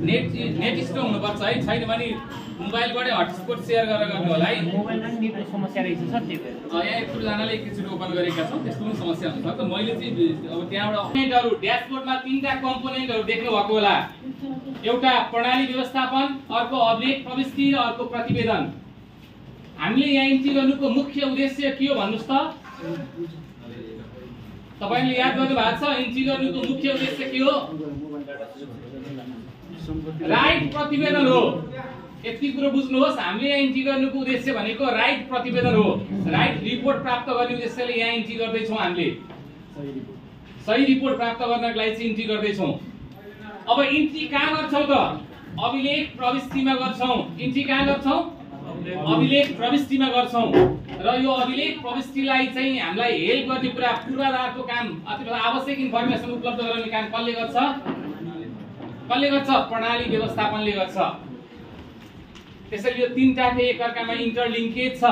Net strong हुनुपर्छ है, छैन भने मोबाइलबाटै हटस्पट सेयर गरेर गर्नु होला है। मोबाइलमा नि नेटको समस्या रहेछ सर, त्यही भएर यहाँ एकजनाले एकैचोटि ओपन गरेका छौँ, त्यस्तो पनि समस्या हुनसक्छ। मैले चाहिँ अब त्यहाँबाट कम्पोनेन्टहरू ड्यासबोर्डमा 3टा कम्पोनेन्टहरू देख्नु भएको होला। एउटा प्रणाली व्यवस्थापन, अर्को अभिलेख प्रविष्टि र अर्को प्रतिवेदन। हामीले यहाँ इन्ट्री गर्नुको मुख्य उद्देश्य के हो भन्नुस् त? तपाईले याद गर्नु भएको छ इन्ट्री गर्नुको मुख्य उद्देश्य के हो? राइट प्रतिवेदन हो। यति कुरो बुझ्नुहोस्, हामीले यहाँ इन्ट्री गर्नुको उद्देश्य भनेको राइट प्रतिवेदन हो। राइट रिपोर्ट प्राप्त गर्ने उद्देश्यले यहाँ इन्ट्री गर्दै छौं। हामीले सही रिपोर्ट प्राप्त गर्नको लागि चाहिँ इन्ट्री गर्दै छौं। अब इन्ट्री कहाँ गर्छौं त? अभिलेख प्रविष्टिमा गर्छौं। इन्ट्री कहाँ गर्छौं? अभिलेख प्रविष्टिमा गर्छौं। र यो अभिलेख प्रविष्टिलाई चाहिँ हामीलाई हेल्प गर्ने कुरा पूर्वाधारको काम अथवा आवश्यक इन्फर्मेसन उपलब्ध गराउने काम कसले गर्छ? कसले गर्छ? प्रणाली व्यवस्थापनले गर्छ। त्यसैले यो 3टा एकअर्कामा इन्टरलिङ्केज छ।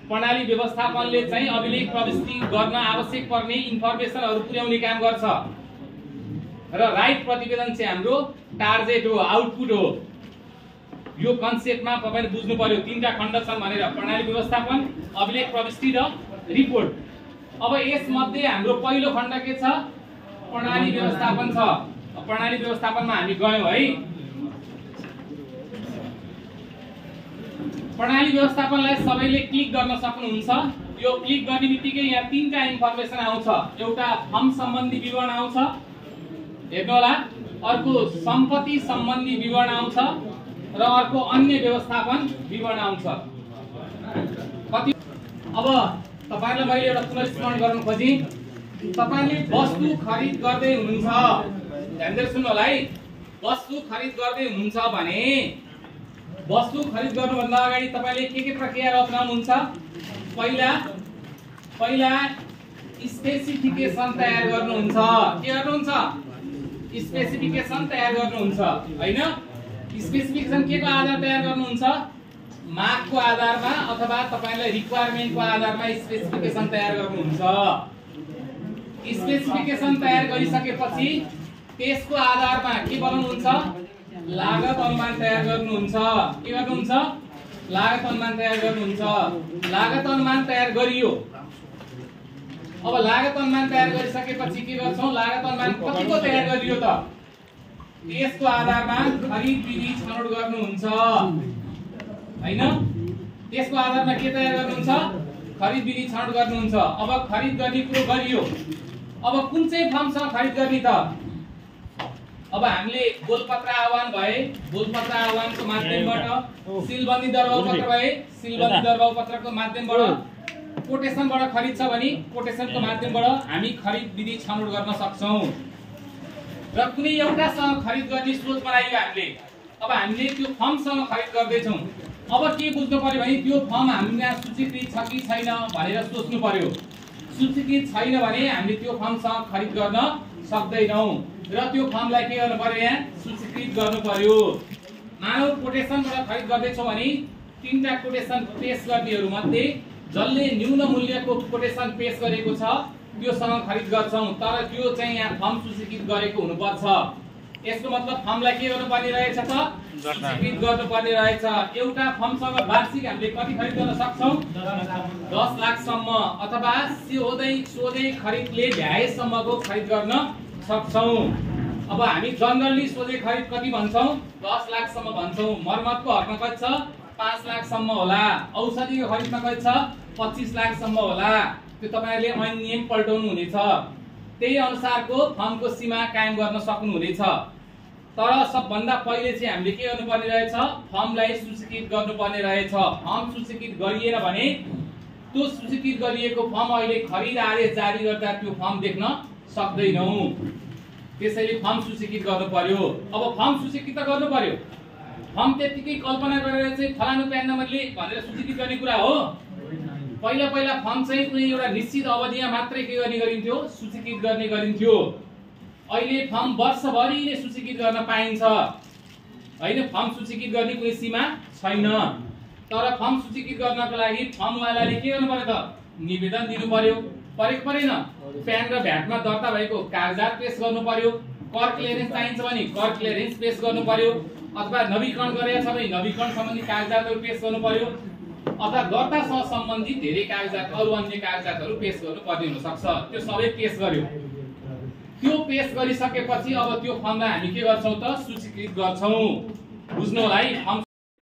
प्रणाली व्यवस्थापनले चाहिँ अभिलेख प्रविष्टि गर्न आवश्यक पर्ने इन्फर्मेसनहरु पुर्याउने काम गर्छ र राइट प्रतिवेदन चाहिँ हाम्रो टार्गेट हो, आउटपुट हो। यो कन्सेप्टमा तपाईले बुझ्नु पर्यो। 3टा खण्ड छन् भनेर, प्रणाली व्यवस्थापन, अभिलेख प्रविष्टि र रिपोर्ट। अब यसमध्ये हाम्रो पहिलो खण्ड के छ? प्रणाली व्यवस्थापन छ। प्रणाली व्यवस्थापनमा हामी गयौं है। प्रणाली व्यवस्थापनलाई सबैले क्लिक गर्न सक्नुहुन्छ। यो क्लिक गर्ने बित्तिकै यहाँ 3टा इन्फर्मेसन आउँछ। एउटा फर्म सम्बन्धी विवरण आउँछ, हेर्नु होला। अर्को सम्पत्ति सम्बन्धी विवरण आउँछ र अर्को अन्य व्यवस्थापन विवरण आउँछ। अब तपाईहरुलाई मैले एउटा पुनर्स्मरण गर्न खोजेँ। तपाईले वस्तु खरिद गर्दै हुनुहुन्छ, ध्यान दिएर सुन्नु होला है। वस्तु खरिद गर्दै हुनुहुन्छ भने वस्तु खरिद गर्नुभन्दा अगाडि तपाईले के प्रक्रिया अपनाउनुहुन्छ? पहिला स्पेसिफिकेसन तयार गर्नुहुन्छ। के गर्नुहुन्छ? स्पेसिफिकेसन तयार गर्नुहुन्छ हैन? स्पेसिफिकेसन के को आधार तयार गर्नुहुन्छ? मागको आधारमा अथवा तपाईलाई रिक्वायरमेन्टको आधारमा स्पेसिफिकेसन तयार गर्नुहुन्छ। स्पेसिफिकेसन तयार गरिसकेपछि त्यसको आधारमा के बनाउनुहुन्छ? लागत अनुमान तयार गर्नुहुन्छ। के गर्नुहुन्छ? लागत अनुमान तयार गर्नुहुन्छ। लागत अनुमान तयार गरियो। अब लागत अनुमान तयार गरिसकेपछि के गर्छौं? लागत अनुमान कतिको तयार गरियो त? त्यसको आधारमा खरिद विधि छनौट गर्नुहुन्छ हैन? त्यसको आधारमा के तयार गर्नुहुन्छ? खरिद विधि छनौट गर्नुहुन्छ। अब खरिद गर्ने कुरो गरियो। अब कुन चाहिँ फर्मसँग खरिद गर्ने त? अब हामीले बोलपत्र आह्वान भए, बोलपत्र आह्वानको माध्यमबाट, सिलबन्दी दरबाउ पत्र भए, सिलबन्दी दरबाउ पत्रको माध्यमबाट, कोटेसनबाट खरिद छ भने कोटेसनको माध्यमबाट हामी खरिद विधि छनौट गर्न सक्छौं। र कुनै एउटासँग खरिद गर्ने स्रोत बनाइयो हामीले। अब हामीले त्यो फर्मसँग खरिद गर्दै छौं। अब के बुझ्नु पर्यो भने त्यो फर्म हामीमा सूचीकृत छ कि छैन भनेर सोच्नु पर्यो। सूचीकृत छैन भने हामीले त्यो फर्मसँग खरिद गर्न सक्दैनौं र त्यो फर्मलाई के गर्नु पर्यो? यहाँ सूचीकृत गर्नु पर्यो। मानव कोटेसनबाट खरिद गर्दै छौं भने 3टा कोटेसन पेश गर्नेहरु मध्ये जसले न्यून मूल्यको कोटेसन पेश गरेको छ त्योसँग खरिद गर्छौं। तर त्यो चाहिँ यहाँ फर्म सूचीकृत गरेको हुनुपर्छ। यसको मतलब फर्मलाई के गर्नु पर्ने रहेछ त? सूचीकृत गर्नु पर्ने रहेछ। एउटा फर्मसँग वार्षिक हामीले कति खरिद गर्न सक्छौं? 10 लाख सम्म अथवा सोधै खरिदले भ्याएसम्मको खरिद गर्न सक्छौं। अब हामी जनरली सोधे खरिद कति भन्छौं? 10 लाख सम्म भन्छौं। मर्मतको हकमा कति छ? 5 लाख सम्म होला। औषधिको खरिदमा कति छ? 25 लाख सम्म होला। त्यो तपाईहरुले ऐन नियम पल्टाउनु हुनेछ। त्यही अनुसारको फर्मको सीमा कायम गर्न सक्नु हुनेछ। तर सबभन्दा पहिले चाहिँ हामीले के गर्नुपर्ने रहेछ? फर्मलाई सूचीकृत गर्नुपर्ने रहेछ। फर्म सूचीकृत गरिएन भने त्यो सूचीकृत गरिएको फर्म अहिले खरिद आदेश जारी गर्दा त्यो फर्म देख्न सक्दैनौं। त्यसैले फर्म सूचीकृत गर्नु पर्यो। अब फर्म सूचीकृत गर्नु पर्यो। फर्म त्यतिकै कल्पना गरेर चाहिँ फलानु प्यान नम्बरले भनेर सूचीकृत गर्ने कुरा हो? पहिला फर्म चाहिँ कुनै एउटा निश्चित अवधिमा मात्रै के गर्ने गरिन्थ्यो? सूचीकृत गर्ने गरिन्थ्यो। अहिले फर्म वर्षभरि नै सूचीकृत गर्न पाइन्छ हैन? फर्म सूचीकृत गर्ने कुनै सीमा छैन। तर फर्म सूचीकृत गर्नको लागि फर्मवालाले के गर्नु पर्यो त निवेदन दिनु पर्यो परेन प्यान र भ्याटमा दर्ता भएको कागजात पेश गर्नु पर्यो कर क्लियरेन्स चाहिन्छ भने कर क्लियरेन्स पेश गर्नु पर्यो अथवा नवीकरण गरेको छ भने नवीकरण सम्बन्धी कागजातहरू पेश गर्नु पर्यो अथवा दर्तासँग सम्बन्धित धेरै कागजात अरु अन्य कागजातहरू पेश गर्नुपर्ने हुन सक्छ त्यो सबै पेश गर्यो त्यो पेश गरिसकेपछि अब त्यो फर्मलाई हामी के गर्छौं त सूचीकृत गर्छौं बुझ्नु होला है फर्म